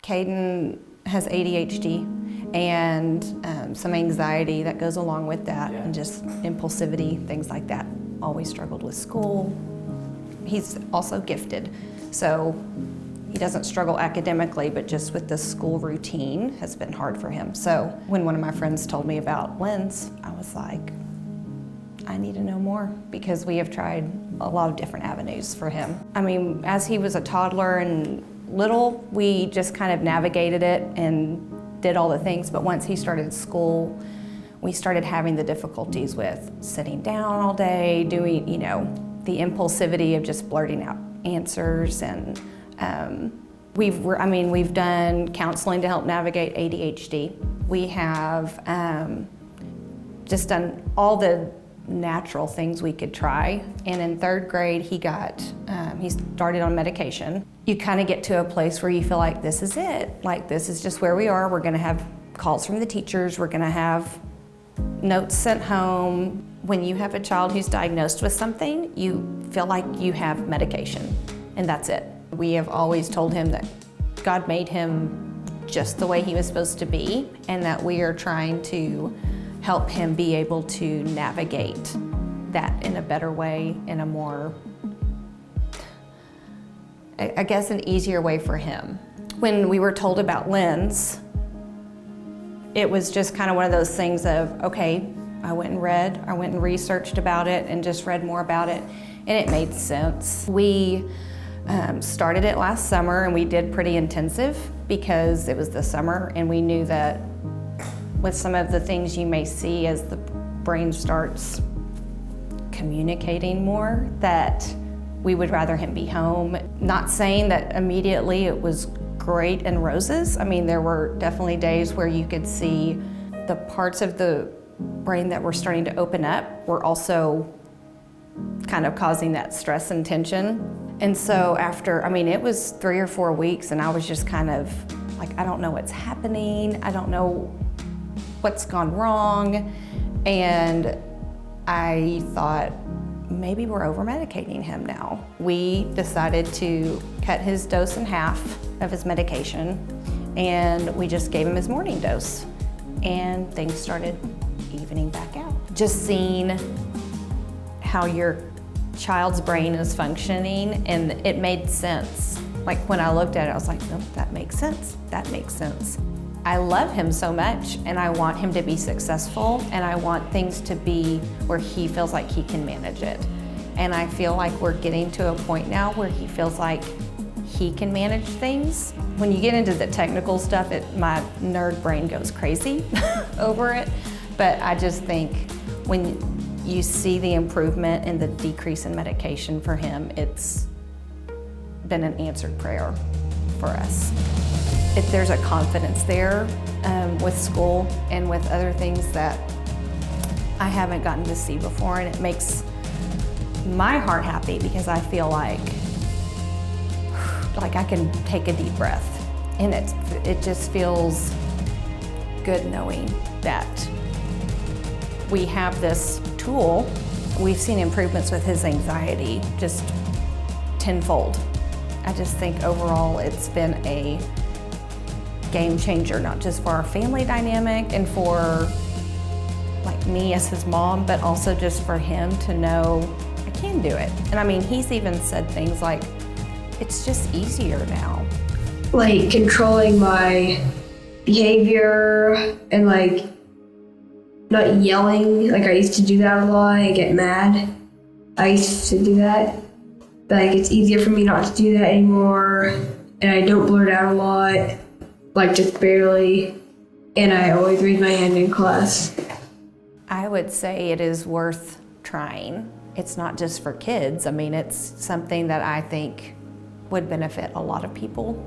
Kaden has ADHD and some anxiety that goes along with that, and just impulsivity, things like that. Always struggled with school. He's also gifted, so he doesn't struggle academically, but just with the school routine has been hard for him. So when one of my friends told me about Lynn's, I was like, I need to know more, because we have tried a lot of different avenues for him. I mean, as he was a toddler and little, we just kind of navigated it and did all the things, but once he started school, we started having the difficulties with sitting down all day, doing, the impulsivity of just blurting out answers, and we've done counseling to help navigate ADHD. We have just done all the natural things we could try, and in 3rd grade he started on medication. You kind of get to a place where you feel like this is it, like this is just where we are. We're going to have calls from the teachers, we're going to have notes sent home. When you have a child who's diagnosed with something, you feel like you have medication, and that's it. We have always told him that God made him just the way he was supposed to be, and that we are trying to help him be able to navigate that in a better way, in a more, I guess, an easier way for him. When we were told about Lynn's, it was just kind of one of those things of, okay, I went and researched about it and just read more about it, and it made sense. We started it last summer, and we did pretty intensive because it was the summer, and we knew that with some of the things you may see as the brain starts communicating more, that we would rather him be home. Not saying that immediately it was great and roses. I mean, there were definitely days where you could see the parts of the brain that were starting to open up were also kind of causing that stress and tension. And so it was 3 or 4 weeks, and I was just kind of like, I don't know what's happening. I don't know what's gone wrong. And I thought, maybe we're over-medicating him now. We decided to cut his dose in half of his medication, and we just gave him his morning dose, and things started evening back out. Just seeing how your child's brain is functioning, and it made sense. Like when I looked at it, I was like, nope, that makes sense, that makes sense. I love him so much, and I want him to be successful, and I want things to be where he feels like he can manage it. And I feel like we're getting to a point now where he feels like he can manage things. When you get into the technical stuff, my nerd brain goes crazy over it. But I just think when you see the improvement and the decrease in medication for him, it's been an answered prayer for us. If there's a confidence there with school and with other things that I haven't gotten to see before, and it makes my heart happy because I feel like I can take a deep breath, and it just feels good knowing that we have this tool. We've seen improvements with his anxiety just tenfold. I just think overall it's been a game changer, not just for our family dynamic and for me as his mom, but also just for him to know I can do it. And I mean, he's even said things like, it's just easier now. Like controlling my behavior and not yelling. Like I used to do that a lot and get mad. I used to do that. But it's easier for me not to do that anymore. And I don't blurt out a lot. Just barely, and I always raise my hand in class. I would say it is worth trying. It's not just for kids. I mean, it's something that I think would benefit a lot of people.